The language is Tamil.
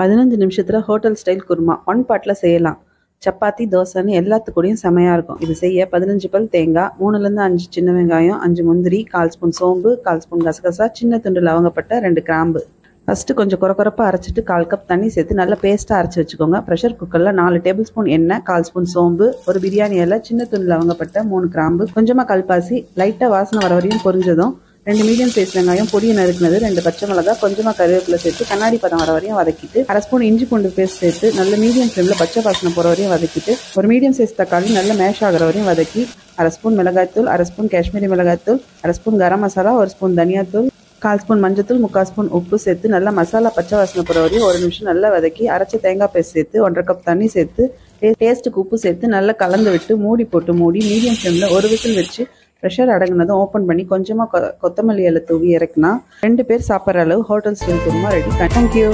15 நிமிஷத்துல hotel style kurma one bottle செய்யலாம். சப்பாத்தி தோசைன்னு எல்லாத்துக்கூடயும் செமையாக இருக்கும். இது செய்ய 15 பல் தேங்காய், 3லேருந்து 5 சின்ன வெங்காயம், 5 முந்திரி, 1/4 ஸ்பூன் சோம்பு, 1/4 ஸ்பூன் கசகசா, சின்ன துண்டு லவங்கப்பட்டை, 2 கிராம்பு. ஃபஸ்ட்டு கொஞ்சம் குறக்குறப்பாக அரைச்சிட்டு 1/4 கப் தண்ணி சேர்த்து நல்லா பேஸ்ட்டாக அரைச்சி வச்சுக்கோங்க. ப்ரெஷர் குக்கரில் 4 டேபிள் ஸ்பூன் எண்ணெய், 1/4 ஸ்பூன் சோம்பு, ஒரு பிரியாணி இலை, சின்ன துண்டு லவங்கப்பட்டை, 3 கிராம்பு, கொஞ்சமாக கல்பாசி, லைட்டாக வாசனை வர வரையும் பொரிஞ்சதும் 2 மீடியம் சைஸ் வெங்காயம் பொடியை நறுக்குனது, 2 பச்சை மிளகா, கொஞ்சமாக கருவேப்பிலை சேர்த்து கண்ணாடி பதம் வர வரையும் வதக்கிட்டு 1/2 ஸ்பூன் இஞ்சி பூண்டு பேஸ்ட் சேர்த்து நல்ல மீடியம் ஃப்ளேமில் பச்சை வாசனை போகிற வரையும் வதக்கிட்டு ஒரு மீடியம் சைஸ் தக்காளி நல்ல மேஷ் ஆகிற வரையும் வதக்கி 1/2 ஸ்பூன் மிளகாய்த்தூள், 1/2 ஸ்பூன் காஷ்மீரி மிளகாய்த்தூள், 1/2 ஸ்பூன் கரம் மசாலா, 1 ஸ்பூன் தனியாத்தூள், 1/4 ஸ்பூன் மஞ்சத்தூள், 3/4 ஸ்பூன் உப்பு சேர்த்து நல்லா மசாலா பச்சை வாசனை போகிற வரையும் 1 நிமிஷம் நல்லா வதக்கி அரைச்ச தேங்காய் பேஸ்ட் சேர்த்து 1/2 கப் தண்ணி சேர்த்து டேஸ்ட்டுக்கு உப்பு சேர்த்து நல்லா கலந்து விட்டு மூடி மீடியம் ஃப்ளேமில் ஒரு விசில் வச்சு ப்ரெஷர் அடங்கினதும் ஓப்பன் பண்ணி கொஞ்சமாக கொத்தமல்லி இலை தூவி இறக்குனா 2 பேர் சாப்பிட்ற அளவு hotel style kurma ready. Thank you.